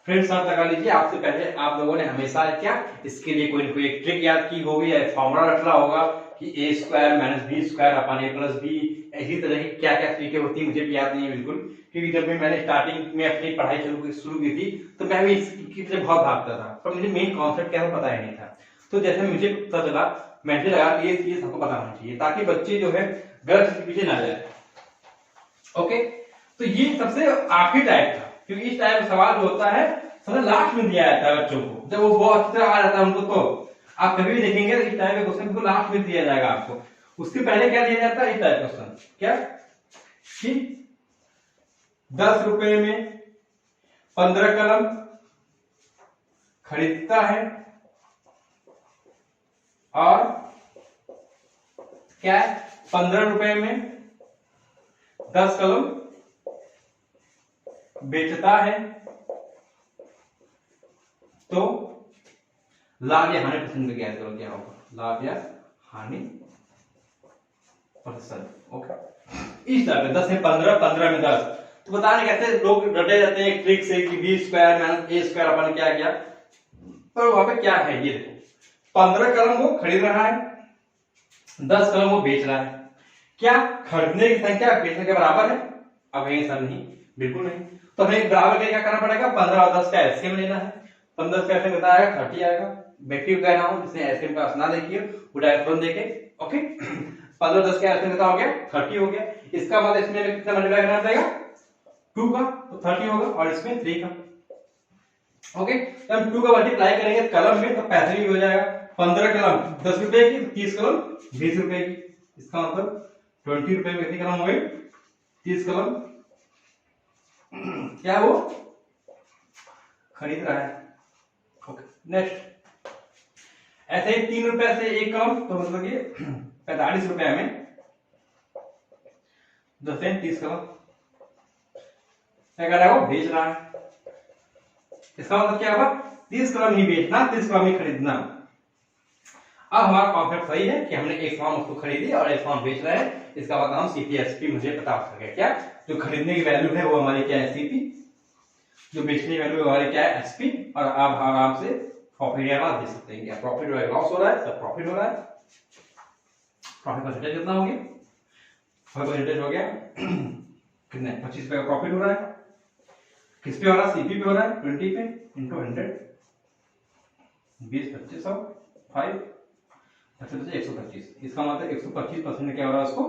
Speaker 1: फ्रेंड्स आप लगा लीजिए, आपसे पहले आप लोगों ने हमेशा क्या इसके लिए कोई ना कोई एक ट्रिक याद की होगी या फॉर्मूला रखना होगा कि a square minus B square upon a plus B. इसी तरह की क्या क्या ट्रिकें होती है मुझे भी याद नहीं है बिल्कुल, क्योंकि जब भी मैंने स्टार्टिंग में अपनी पढ़ाई शुरू की थी तो मैं भी इसकी पीछे बहुत भागता था, पर मुझे मेन कॉन्सेप्ट क्या है पता ही नहीं था। तो जैसे मुझे पता चला, मैंने लगा कि ये चीज सबको पता होनी चाहिए ताकि बच्चे जो है गलत चीज के पीछे ना जाए, ओके। तो ये सबसे आखिरी टाइप था, क्योंकि इस टाइप का सवाल जो होता है सबसे लास्ट में दिया जाता है बच्चों को, जब वो बहुत अच्छी तरह आ जाता है उनको। तो आप कभी भी देखेंगे इस टाइप के क्वेश्चन को लास्ट में दिया जाएगा आपको। उसके पहले क्या दिया जाता है, इस टाइप क्वेश्चन क्या कि 10 रुपए में 15 कलम खरीदता है और क्या है 15 रुपए में 10 कलम बेचता है, तो लाभ या हानि प्रतिशत में ज्ञात करो क्या होगा, लाभ या हानि प्रतिशत, ओके। इस तरह 10 में 15, 15 में 10, तो बता नहीं कैसे लोग रटे जाते हैं ट्रिक से कि बी स्क्वायर माइनस ए स्क्वायर अपन क्या किया, पर वहां पे क्या है ये देखो 15 कलम वो खरीद रहा है, 10 कलम वो बेच रहा है, क्या खरीदने की संख्या बेचने के बराबर है? अब कहेंगे सर नहीं, बिल्कुल नहीं। तो हमें बराबर के क्या करना पड़ेगा, 15 और 10 का एलसीएम लेना है। 15 का एलसीएम कितना आएगा, 30 आएगा। बैक्टिव कह रहा हूं जिसने एलसीएम का ना देखिए वो डायरेक्ट देखे, ओके। 15 10 का एलसीएम कितना हो गया, 30 हो गया। इसका मतलब इसमें कितना मल्टीप्लाई करना पड़ेगा, 2 का, तो 30 होगा, और इसमें 3 का, ओके। तो हम 2 का मल्टीप्लाई करेंगे कलम में तो 35 हो जाएगा। 15 कलम 10 रुपए की, 30 कलम 20 रुपए की, इसका मतलब 20 रुपए में कितनी कलम हो गई, 30 कलम क्या वो खरीद रहा है, ओके। नेक्स्ट ऐसे ही 3 रुपए से 1 कलम, तो मतलब ये 45 रुपए में 10 से 30 कलम क्या कर रहा है, वो बेच रहा है। इसका मतलब क्या होगा, 30 कलम ही बेचना, 30 कलम ही खरीदना। अब हमारा कॉन्सेप्ट सही है कि हमने एक फॉर्म उसको खरीदी और एक फॉर्म बेच रहे हैं, इसका मतलब सीपीएसपी मुझे पता हो सके। क्या जो खरीदने की वैल्यू है वो हमारी क्या है, सीपी, जो बेचने की वैल्यू हमारी क्या है, एसपी। और आप आराम से प्रॉफिट या लॉस दे सकते हैं, क्या प्रॉफिट हो रहा है, लॉस हो रहा है, सब प्रॉफिट हो रहा है। प्रॉफिट परसेंटेज कितना हो गया, 5% हो गया कितने, 25 रुपए का प्रॉफिट हो रहा है। किस पे हो रहा है, सीपी पे हो रहा है, 20 पे इंटू 100, 20 25 5 125। इसका मतलब 125% क्या हो रहा है, उसको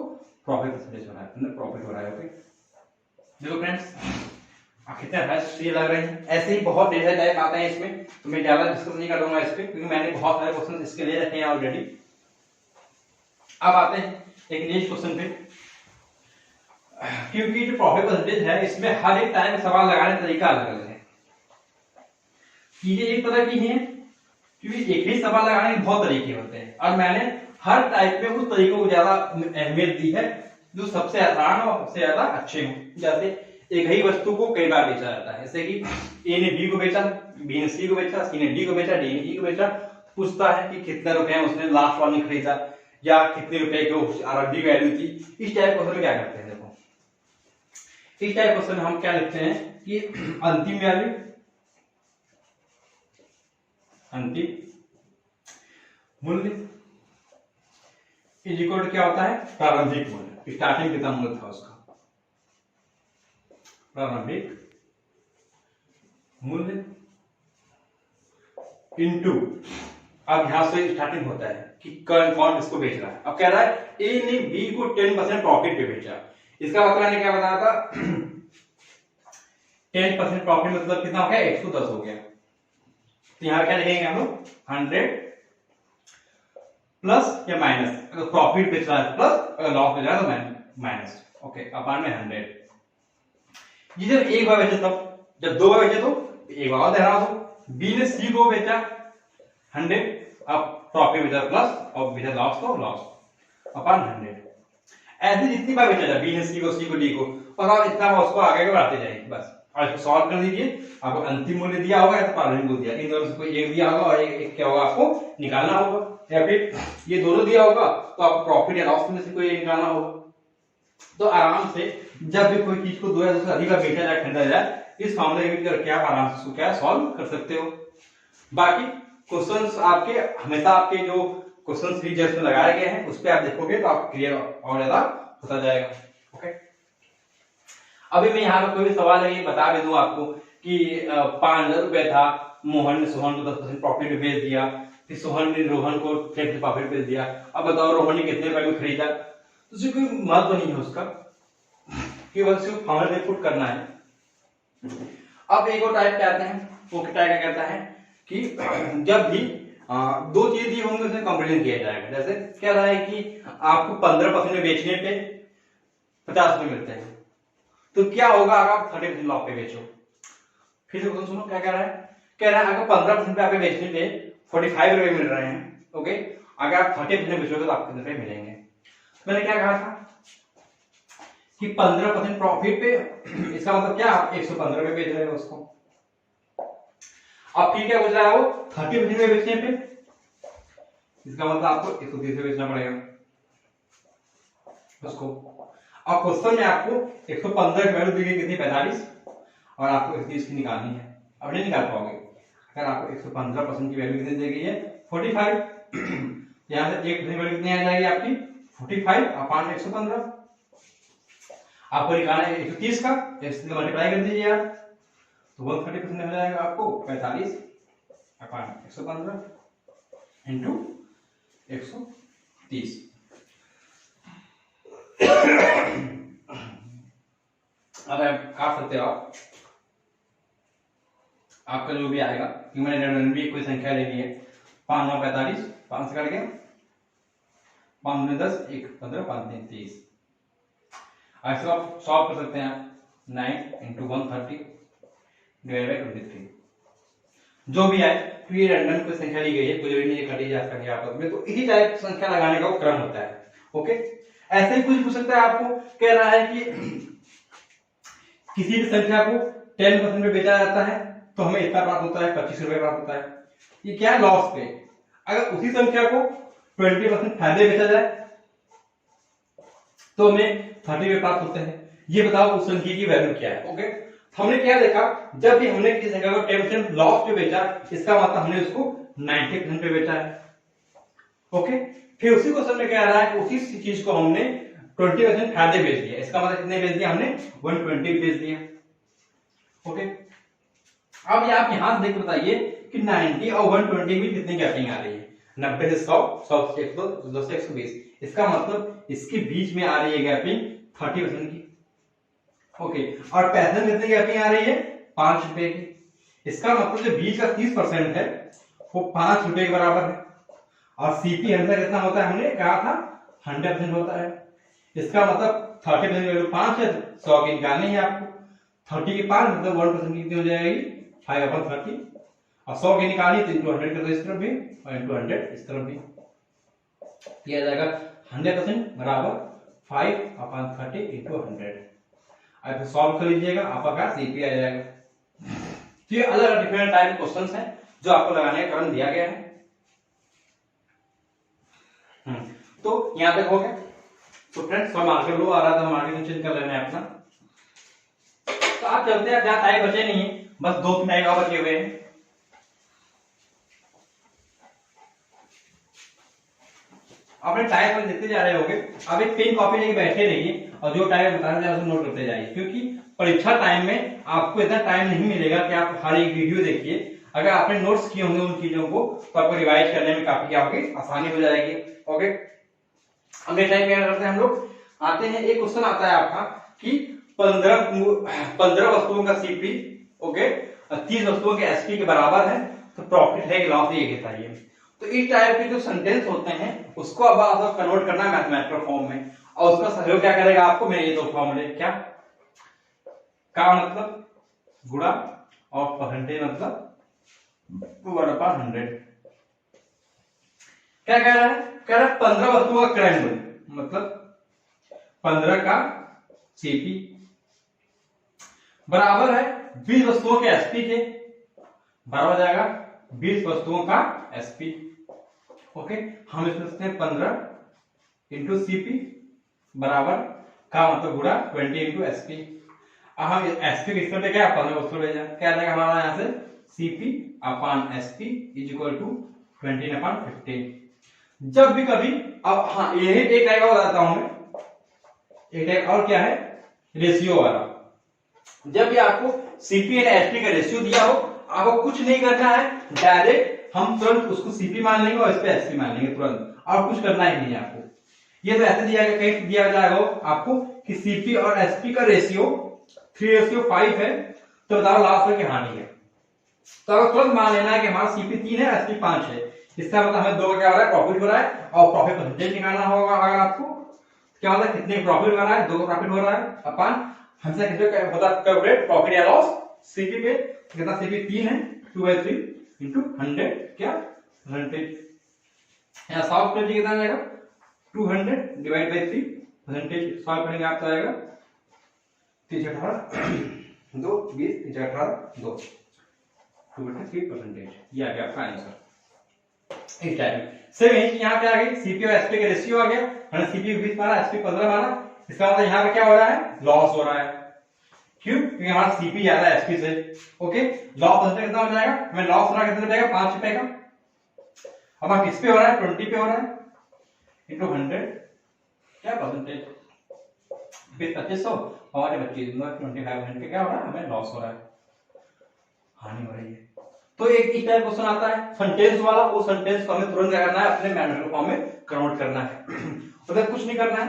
Speaker 1: प्रॉफिट परसेंटेज हो रहा है, प्रॉफिट हो रहा है, ओके। देखो फ्रेंड्स कितने ये लग रहे हैं, ऐसे ही बहुत ढेर सारे टाइप आते हैं इसमें, तो मैं ज्यादा डिस्कस नहीं करूंगा इस पे, क्योंकि मैंने बहुत सारे क्वेश्चन इसके लिए रखे हैं ऑलरेडी। अब आते हैं एक नेक्स्ट क्वेश्चन पे, क्योंकि जो प्रॉफिट परसेंटेज है इसमें हर एक टाइम सवाल लगाने का तरीका अलग अलग है। चीजें एक तरह की हैं, क्योंकि एक ही सवाल लगाने के बहुत तरीके होते हैं, और मैंने हर टाइप में उस तरीकों को ज्यादा अहमियत दी है जो सबसे आसान हो, सबसे ज्यादा अच्छे हो। जैसे एक ही वस्तु को कई बार बेचा जाता है, जैसे कि ए ने बी को बेचा, बी ने सी को बेचा, सी ने डी को बेचा, डी ने ई को बेचा, पूछता है कि कितने रुपए में उसने लास्ट वाले ने खरीदा, या कितने रुपए की आरडी वैल्यू थी। इस टाइप क्वेश्चन में क्या करते हैं, देखो इस टाइप क्वेश्चन में हम क्या लिखते हैं कि अंतिम वैल्यू, अंतिम मूल्य इज इक्वल टू क्या होता है, प्रारंभिक मूल्य, स्टार्टिंग कितना मूल्य था उसका, प्रारंभिक मूल्य इनटू, अब यहां से स्टार्टिंग होता है कि कौन इसको बेच रहा है। अब कह रहा है ए ने बी को 10% प्रॉफिट पे बेचा, इसका मतलब मैंने क्या बताया था 10% प्रॉफिट मतलब कितना हो गया, 110 हो गया। तो यहां क्या लिखेंगे हम लोग, 100 प्लस या माइनस, अगर प्रॉफिट बेच रहा है प्लस, अगर लॉस बेच रहा है तो माइनस, ओके। अपान में 100, ये जब एक बार बेचे तब, जब दो बार बेचे तो एक बार दे रहा हूं। बी ने सी को बेचा 100, अब प्रॉफिट बेचा प्लस और बेचा लॉस तो लॉस अपॉन 100। ऐसे जितनी बार बेचा जाए बी ने सी को, सी को डी को, और आप इतना उसको आगे बढ़ाते जाएंगे बस। और इसको सॉल्व कर दीजिए, आपको अंतिम मूल्य दिया होगा या तो प्रारंभिक मूल्य दिया, इन दोनों से कोई एक दिया होगा और एक क्या होगा आपको निकालना होगा, या फिर ये दोनों दिया होगा तो आपको प्रॉफिट या लॉस में से कोई निकालना होगा। तो आराम से जब भी कोई चीज को 2 या 2 से अधिक बार बेचा जाए, खरीदा जाए, इस फॉर्मूला यूज करके आप आराम से उसको क्या सॉल्व कर सकते हो। बाकी क्वेश्चंस आपके हमेशा आपके जो क्वेश्चन सीरीज में लगाए गए हैं उस पर आप देखोगे तो आप क्लियर और ज्यादा होता जाएगा, ओके। अभी मैं यहाँ पे कोई भी सवाल है ये बता भी दूं आपको कि 5000 रुपए था, मोहन ने सोहन को 10% प्रॉफिट में बेच दिया, फिर सोहन ने रोहन को 10% प्रॉफिट बेच दिया। अब बताओ रोहन ने कितने रुपए में खरीदा, तो उससे कोई महत्व नहीं है उसका, कि बस सिर्फ फॉर्मूला में पुट करना है। अब एक और टाइप कहते हैं, वो टाइप क्या कहता है कि जब भी दो चीज दी होंगी उसमें कंपेरिजन किया जाएगा। जैसे कह रहा है कि आपको 15% में बेचने पे 50 रुपए मिलते हैं, तो क्या होगा अगर आप 30% लॉस पे बेचो। फिर से क्वेश्चन सुनो क्या कह रहा है, कह रहा है अगर 15% पे आप बेचने पे 45 रुपए मिल रहे हैं, ओके, अगर आप 30% बेचोगे तो आपको कितने रुपए मिलेंगे। मैंने क्या कहा था कि 15% प्रॉफिट पे, इसका मतलब क्या, आप 115 रुपए बेच रहे हो उसको। अब ठीक है बोल रहा है वो 30% में बेचने पे, इसका मतलब आपको 130 में बेचना पड़ेगा उसको। और क्वेश्चन में आपको 115 की वैल्यू दी गई कितनी 45 और आपको 31 की निकालनी है। अब नहीं निकाल पाओगे। अगर आपको 115% की वैल्यू कितनी दी गई है 45, यहाँ से 1% वैल्यू कितनी आ जाएगी आपकी 45 अपॉन 115। आपको निकालना है 130 का, इससे मल्टीप्लाई कर दीजिए आप, तो 130% हो जाएगा आपको 45 अपॉन 115 इंटू 130। अब आप काट सकते हो आपका जो भी आएगा, कि मैंने रैंडमली कोई संख्या ले ली है 5 9 45, 5 से कट गया 5 9 10 1 15 5 3 30। ऐसे आप सॉल्व कर सकते हैं 9 इंटू 130 डिवाइड बाई 23, जो भी आए, तो ये रैंडम कोई संख्या ली गई है, कोई नहीं कटी जा सकती आपस में, तो इसी टाइप संख्या लगाने का वो क्रम होता है। ओके, ऐसे ही कुछ पूछ सकता है, आपको कह रहा है कि किसी भी संख्या को 10% में बेचा जाता है तो हमें इतना प्राप्त होता है, 25 रुपए प्राप्त होता है। ये क्या है, लॉस पे। अगर उसी संख्या को 20% फायदे बेचा जाए तो हमें 30 रुपए प्राप्त होते हैं। ये बताओ उस संख्या की वैल्यू क्या है। ओके, हमने क्या देखा, जब भी हमने किसी संख्या को 10% लॉस पे बेचा, इसका मतलब हमने उसको 90% पे बेचा है। ओके, फिर उसी क्वेश्चन में कह रहा है कि उसी चीज को हमने 20% फायदे बेच दिया, इसका मतलब कितने बेच दिया हमने 120 बेच दिया। ओके, अब ये आप यहां से देख बताइए कि 90 और 120 में कितनी गैपिंग आ रही है। 90 से 100, 100 से 100, 100 से 120, इसका मतलब इसके बीच में आ रही है गैपिंग 30% की। ओके, और पैसे में कितनी गैपिंग आ रही है 5 रुपए की। इसका मतलब जो बीच का 30% है वो 5 रुपए के बराबर है। और सीपी हमेशा कितना होता है, हमने कहा था 100% होता है। इसका मतलब 30% वैल्यू 5 है, 100 की निकालनी है आपको। 30 के 5 मतलब 1% कितनी हो जाएगी 5/30, और 100 की निकालनी तो इंटू 100 कर दो इस तरफ भी और इंटू 100 इस तरफ भी, ये आ जाएगा 100% बराबर 5/30 इंटू 100। अब सॉल्व कर लीजिएगा, आपका सीपी आ जाएगा। तो ये अलग अलग डिफरेंट टाइप के क्वेश्चंस हैं जो आपको लगाने का क्रम दिया गया है। तो यहां तक हो गया। तो फ्रेंड्स सब मार्कर लो आ रहा था, मार्कर चेंज कर लेना है अपना। तो आप चलते हैं, ज्यादा टाइम बचे नहीं है, बस 2 टाइम और बचे हुए हैं। अपने टाइम पर देखते जा रहे होंगे। अब एक पेन कॉपी लेके बैठे रहिए और जो टाइम बता रहे हैं उसको नोट करते जाइए, क्योंकि परीक्षा टाइम में आपको इतना टाइम नहीं मिलेगा कि आप हर एक वीडियो देखिए। अगर आपने नोट्स किए होंगे उन चीजों को तो आपको रिवाइज करने में काफी क्या होगी, आसानी हो जाएगी। ओके, अगले टाइम क्या करते हैं हम लोग, आते हैं एक क्वेश्चन आता है आपका कि 15 वस्तुओं का सीपी, ओके, 30 वस्तुओं के एसपी के बराबर है, तो प्रॉफिट है कि लॉस है ये बताइए। तो इस टाइप के जो सेंटेंस होते हैं उसको अब आप कन्वर्ट करना है मैथमेटिकल फॉर्म में, और उसका सहयोग क्या करेगा आपको, मेरे ये 2 फॉर्मूले, क्या का मतलब गुणा और परसेंटेज मतलब 1/100। क्या कह रहा है, कह रहा है 15 वस्तुओं का क्रय मूल्य मतलब 15 का सीपी बराबर है 20 वस्तुओं के एसपी के, बराबर हो जाएगा 20 वस्तुओं का एसपी। ओके, हम इसमें लिखते हैं 15 इंटू सीपी बराबर का मतलब गुणा 20 इंटू एसपी। अब हम एसपी किस तरह क्या 15 वस्तु ले जाए, क्या आएगा हमारा यहां से CP upon SP is equal to 20/15। जब भी कभी, अब हाँ यही एक टाइप और बताता हूं मैं, एक टाइप और क्या है, रेशियो वाला। जब भी आपको सीपी एंड एसपी का रेशियो दिया हो, आपको कुछ नहीं करना है, डायरेक्ट हम तुरंत उसको सीपी मान लेंगे और इस पे एसपी मान लेंगे तुरंत, और कुछ करना ही नहीं है आपको। ये तो ऐसे दिया गया, कहीं दिया जाएगा आपको कि सीपी और एसपी का रेशियो 3:5 है, तो बताओ लास्ट में क्या हानि है। तो अगर तुरंत मान लेना है कि हमारा सीपी 3 है, एसपी 5 है, इसका मतलब हमें 2 का क्या हो रहा है, प्रॉफिट हो रहा है, और प्रॉफिट परसेंटेज निकालना होगा। अगर आपको क्या होता है, कितने प्रॉफिट हो रहा है, 2 का प्रॉफिट हो रहा है अपन हमसे कितने होता है कैलकुलेट प्रॉफिट या लॉस सीपी पे, कितना सीपी 3 है 2/3 इंटू 100 क्या परसेंटेज, यहां सॉल्व कर कितना आएगा 200 डिवाइड बाय 3 परसेंटेज, सॉल्व करेंगे आपका आएगा 3/18 2 20 3/18 2 2/3%। ये आ गया आपका आंसर। इस टाइप में सेम है, यहाँ पे आ गई सीपी और एसपी का रेशियो आ गया, हमने सीपी 20 माना, एसपी 15 माना, इसका मतलब यहाँ पे क्या हो रहा है, लॉस हो रहा है। क्यों? क्योंकि हमारा सीपी ज्यादा है एसपी से। ओके, लॉस परसेंटेज कितना हो जाएगा, हमें लॉस हो रहा है कितने का, 5 रुपए का। अब किस पे हो रहा है, 20 पे हो रहा है, इंटू 100 क्या परसेंटेज, 2500 हमारे 25% का क्या हो रहा है, हमें लॉस हो रहा है, हानि हो रही है। तो एक इस टाइप क्वेश्चन आता है सेंटेंस वाला, वो सेंटेंस को हमें तुरंत क्या करना है, अपने मैनुअल फॉर्म में कन्वर्ट करना है। तो कुछ नहीं करना है,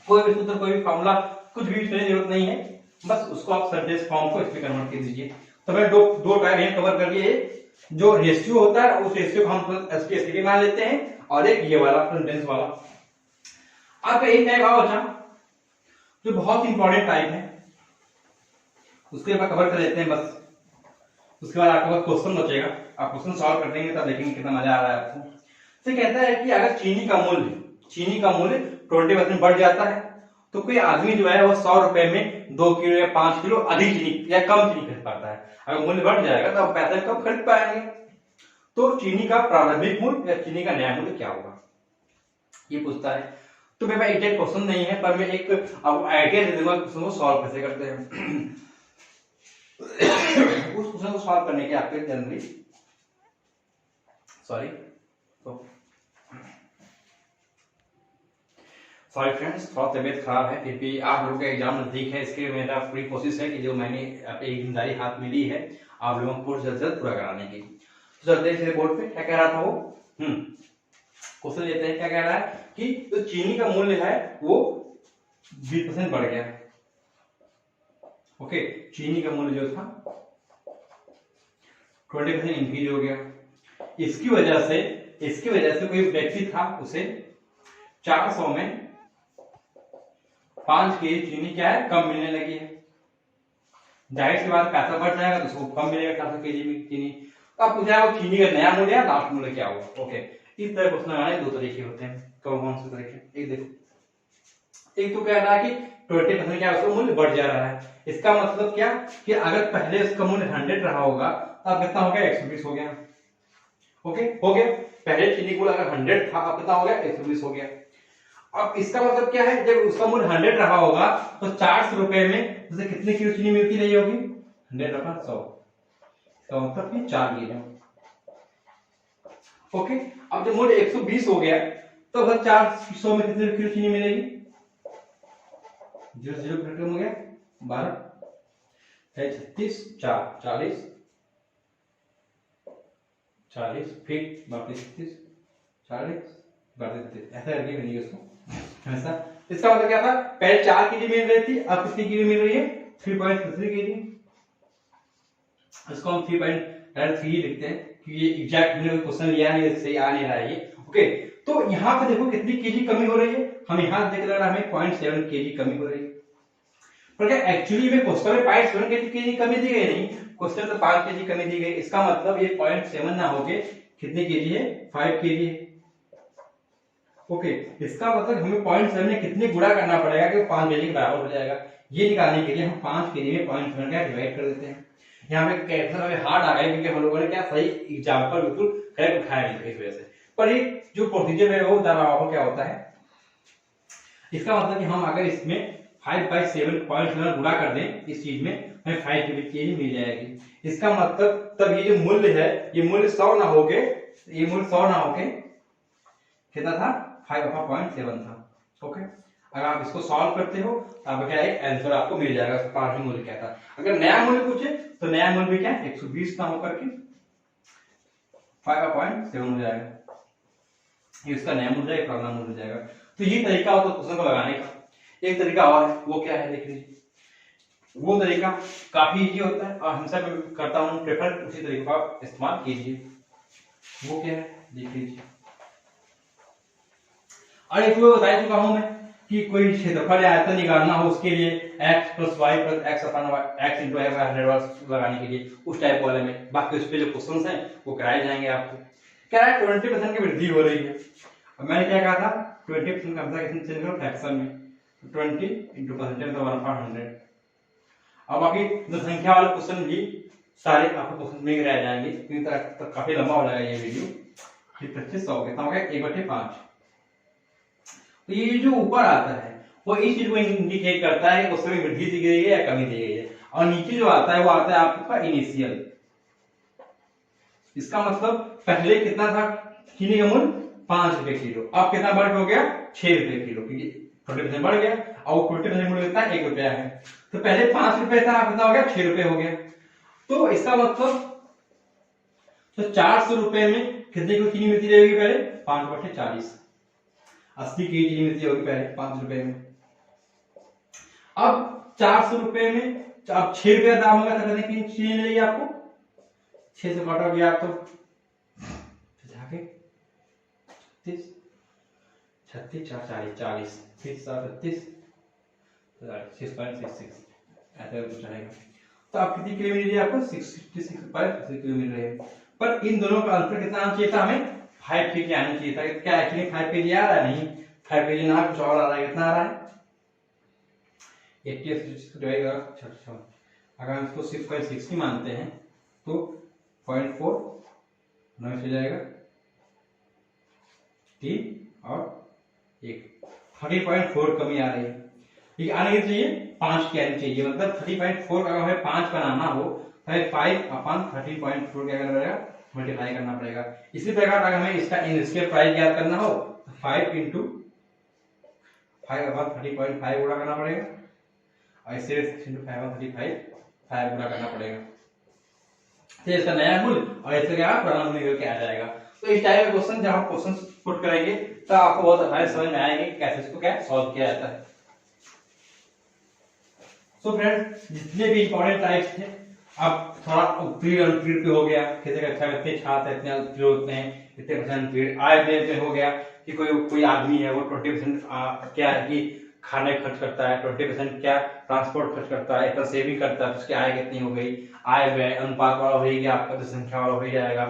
Speaker 1: कोई भी सूत्र, कोई भी फॉर्मूला, कुछ भी करने की जरूरत नहीं है, बस उसको आप सेंटेंस फॉर्म को इसमें कन्वर्ट कर दीजिए। तो मैं दो टाइप यहाँ कवर कर लिए, जो रेशियो होता है उस रेशियो को हम एसपी एसटी मान लेते हैं, और एक ये वाला सेंटेंस वाला। आपका एक टाइप और बचा जो बहुत इंपॉर्टेंट टाइप है, उसके बाद कवर कर लेते हैं बस। उसके बाद आपके पास क्वेश्चन बचेगा, आप क्वेश्चन सॉल्व कर देंगे तब देखेंगे कितना मजा आ रहा है आपको। तो कहता है कि अगर चीनी का मूल्य 20% बढ़ जाता है तो कोई आदमी जो है वो 100 रुपए में 2 किलो या 5 किलो अधिक चीनी या कम चीनी खरीद पाता है। अगर मूल्य बढ़ जाएगा तो आप पैसे कम खरीद पाएंगे। तो चीनी का प्रारंभिक मूल्य या चीनी का नया मूल्य क्या होगा, ये पूछता है। तो मेरे पास एग्जैक्ट क्वेश्चन नहीं है, पर मैं एक आपको आइडिया दे दूंगा क्वेश्चन को सॉल्व कैसे करते हैं। उस क्वेश्चन को सॉल्व करने के आपके जनरली सॉरी फ्रेंड्स, थोड़ा तबियत खराब है, फिर भी आप लोगों का एग्जाम नजदीक है, इसके लिए मेरा पूरी कोशिश है कि जो मैंने एक जिम्मेदारी हाथ में ली है आप लोगों को जल्द से जल्द पूरा कराने की। तो चलते हैं बोर्ड पे, क्या कह रहा था वो, क्वेश्चन लेते हैं। क्या कह रहा है कि तो चीनी का मूल्य है वो 20% बढ़ गया। ओके, चीनी का मूल्य जो था 20% इंक्रीज हो गया। इसकी वजह से कोई व्यक्ति था, उसे 400 में 5 केजी चीनी क्या है, कम मिलने लगी है। जाहिर सी बात, पैसा बढ़ जाएगा तो उसको कम मिलेगा 400 केजी में चीनी। तो आप पूछा वो चीनी का नया मूल्य या लास्ट मूल्य क्या होगा। ओके, इस तरह क्वेश्चन लगाने दो तरीके होते हैं। कौन से तरीके, एक देखो, एक तो कह रहा है कि 20% क्या उसका मूल्य बढ़ जा रहा है। इसका मतलब क्या कि अगर पहले उसका मूल्य 100 रहा होगा तो अब कितना हो गया, 120 हो गया। ओके, हो गया, पहले चीनी का अगर 100 था अब कितना हो गया, 120 हो गया। अब इसका मतलब क्या है, जब उसका मूल्य 100 रहा होगा तो 400 रुपए में जैसे कितने किलो चीनी मिलती रही होगी, 100 रखा 100, इसका मतलब कि 4 किलो। ओके, अब जब मूल्य 120 हो गया तो अगर 400 में कितने किलो चीनी मिलेगी, 0 खत्म हो गया, 12 36 4 40 फिर वापिस 36 40 32, ऐसा करके मिलेगी उसको हमेशा। इसका मतलब क्या था, पहले 4 केजी मिल रही थी, अब कितनी केजी मिल रही है, 3.3 केजी। इसको हम 3.3 लिखते हैं क्योंकि ये एग्जैक्ट हमने क्वेश्चन लिया नहीं, सही आ नहीं रहा है ये। ओके, तो यहाँ पे देखो कितनी केजी कमी हो रही है, हम यहाँ देख रहे हैं हमें 0.7 केजी कमी हो रही है। पर क्या एक्चुअली में क्वेश्चन में 0.7 केजी कमी दी गई नहीं, क्वेश्चन में 5 केजी कमी दी गई। इसका मतलब ये 0.7 ना होके कितनी केजी है, 5 केजी है। ओके, इसका मतलब हमें 0.7 में कितने गुणा करना पड़ेगा कि 5 केजी के बराबर हो जाएगा। ये निकालने के लिए हम 5 केजी में 0.7 का डिवाइड कर देते हैं। यहाँ पे कैलकुलेटर हमें हार्ड आ गया क्योंकि हम लोगों ने क्या सही एग्जांपल बिल्कुल करेक्ट उठाया नहीं इस वजह से। पर ये जो प्रोसीजर है वो बता रहा हूं क्या होता है। इसका मतलब कि हम अगर इसमें 5/7 गुणा कर दें इस चीज में, हमें 5 केजी मिल जाएगी। इसका मतलब तब ये जो मूल्य है, ये मूल्य 100 ना होके कितना था, 5/7 था। ओके, अगर आप इसको सॉल्व करते हो तो आपका क्या है, आंसर आपको मिल जाएगा। प्रारंभिक मूल्य क्या था, अगर नया मूल्य पूछे तो नया मूल्य भी क्या है, 120 ना होकर के 5/7 हो जाएगा। ये इसका नया मूल्य है, पुराना मूल्य हो जाएगा। तो ये तरीका होता है क्वेश्चन को लगाने का। एक तरीका और है, वो क्या है देख लीजिए। वो तरीका काफी इजी होता है और हमेशा मैं करता हूँ प्रेफर उसी तरीके का इस्तेमाल कीजिए। वो क्या है देख लीजिए। और एक वो बता चुका हूं मैं कि कोई क्षेत्रफल या आयतन निकालना हो उसके लिए x + y + x × x × 100 लगाने के लिए उस टाइप वाले में। बाकी उस पे जो क्वेश्चंस हैं वो कराए जाएंगे आपको। क्या है 20% की वृद्धि हो रही है। अब मैंने क्या कहा था, 20% का मतलब कितने चेंज करो फ्रैक्शन में, 20 × परसेंटेज तो 1/100। अब बाकी जो संख्या वाले क्वेश्चन भी सारे आपको क्वेश्चन में कराए जाएंगे क्योंकि काफी लंबा हो जाएगा ये वीडियो। फिर 2500 कितना हो गया, 1/5। तो ये जो ऊपर आता है वो इस चीज को इंडिकेट करता है कि उसमें वृद्धि दी गई है या कमी दी गई है। और नीचे जो आता है वो आता है आपका इनिशियल। इसका मतलब पहले कितना था चीनी का मूल्य 5 रुपए किलो, अब कितना बढ़ हो गया 6 रुपए किलो, क्योंकि 20% बढ़ गया और 20% मूल्य कितना 1 रुपया है। तो पहले 5 रुपए था, अब कितना हो गया 6 रुपए हो गया। तो इसका मतलब तो 400 रुपए में कितने किलो चीनी मिलती रहेगी पहले 5/40, 80 की चीनी मिलती होगी पहले 5 रुपए में। अब 400 रुपए में अब 6 रुपया दाम होगा तो कितने की चीनी मिलेगी आपको, 6 से काटोगे आप तो जाके 36 36 4 40 40 36 6.66 ऐसे कुछ आएगा। तो आप कितनी किलो मिल रही है आपको 66.6 मिल रही है। पर इन दोनों का अंतर कितना आना चाहिए था हमें 5 kg आना चाहिए था। क्या एक्चुअली 5 kg आ रहा है, नहीं 5 kg ना कुछ और आ रहा है। कितना आ रहा है 80 जाएगा। अच्छा अगर हम इसको 6.60 मानते हैं तो 0.4 9 से जाएगा 3 और 1 30.4 कमी आ रही है। ठीक आने चाहिए 5 की आनी चाहिए, मतलब 30.4 अगर हमें 5 बनाना हो तो 5/30.4 क्या करना पड़ेगा मल्टीप्लाई करना पड़ेगा। इसी प्रकार अगर हमें इसका इनिशियल प्राइस ज्ञात करना हो तो 5 × 5/30.5 गुणा करना पड़ेगा और इससे 5/35 गुणा करना पड़ेगा। तो इसका नया मूल्य और इसका क्या पुराना मूल्य क्या आ जाएगा। तो इस टाइप का क्वेश्चन जब हम क्वेश्चन पुट करेंगे तो आपको बहुत आसानी समझ में आएगा कि कैसे इसको क्या सॉल्व किया जाता है। सो फ्रेंड्स जितने भी इंपॉर्टेंट टाइप्स थे अब थोड़ा उत्तीर्ण अनुत्तीर्ण पे हो गया, किसी का अच्छा इतने छात्र इतने उत्तीर्ण होते हैं, इतने परसेंट उत्तीर्ण आय व्यय पे हो गया कि कोई आदमी है वो 20% क्या है कि खाने खर्च करता है, 20% क्या ट्रांसपोर्ट खर्च करता है, इतना सेविंग करता है, उसकी आय कितनी हो गई, आय व्यय अनुपात वाला हो गया आपका तो संख्या वाला हो जाएगा।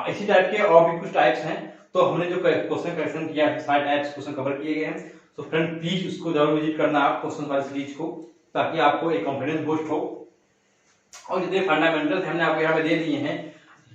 Speaker 1: इसी टाइप के और भी कुछ टाइप्स हैं। तो हमने जो क्वेश्चन करेक्शन किया सारे टाइप्स क्वेश्चन कवर किए गए हैं। तो फ्रेंड प्लीज उसको जरूर विजिट करना आप क्वेश्चन वाली सीरीज को, ताकि आपको एक कॉन्फिडेंस बूस्ट हो। और जितने फंडामेंटल्स हमने आपको यहाँ पे दे दिए हैं,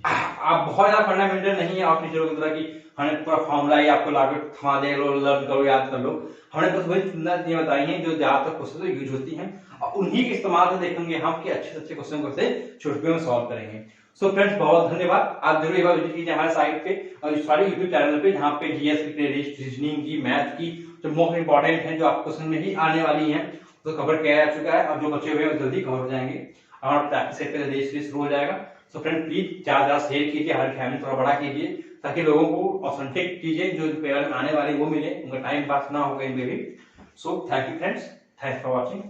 Speaker 1: आप बहुत ज्यादा फंडामेंटल नहीं है आप टीचरों की तरह की हमने पूरा फॉर्मूला ही आपको लागू थमा दे लो, लर्न करो, याद कर लो। हमने बस वही चीजें बताई हैं जो ज्यादातर क्वेश्चन यूज होती हैं और उन्हीं के इस्तेमाल से देखेंगे हम कि अच्छे से अच्छे क्वेश्चन को से चुटकियों में सॉल्व करेंगे। सो फ्रेंड्स बहुत धन्यवाद। आप जरूर एक बार विजिट कीजिए हमारे साइट पे और सारे यूट्यूब चैनल पे, जहाँ पे जीएस की, रीजनिंग की, मैथ की जो मोस्ट इंपॉर्टेंट है जो आपको क्वेश्चन में ही आने वाली है तो कवर किया जा चुका है। अब जो बचे हुए हैं जल्दी कवर हो जाएंगे और प्रैक्टिस सेट पे देश शुरू हो जाएगा। सो फ्रेंड प्लीज ज्यादा शेयर कीजिए, हर फैमिली थोड़ा बड़ा कीजिए ताकि लोगों को ऑथेंटिक चीजें जो पेपर में आने वाली वो मिले, उनका टाइम पास ना हो कहीं पे भी। So thank you friends, thanks for watching.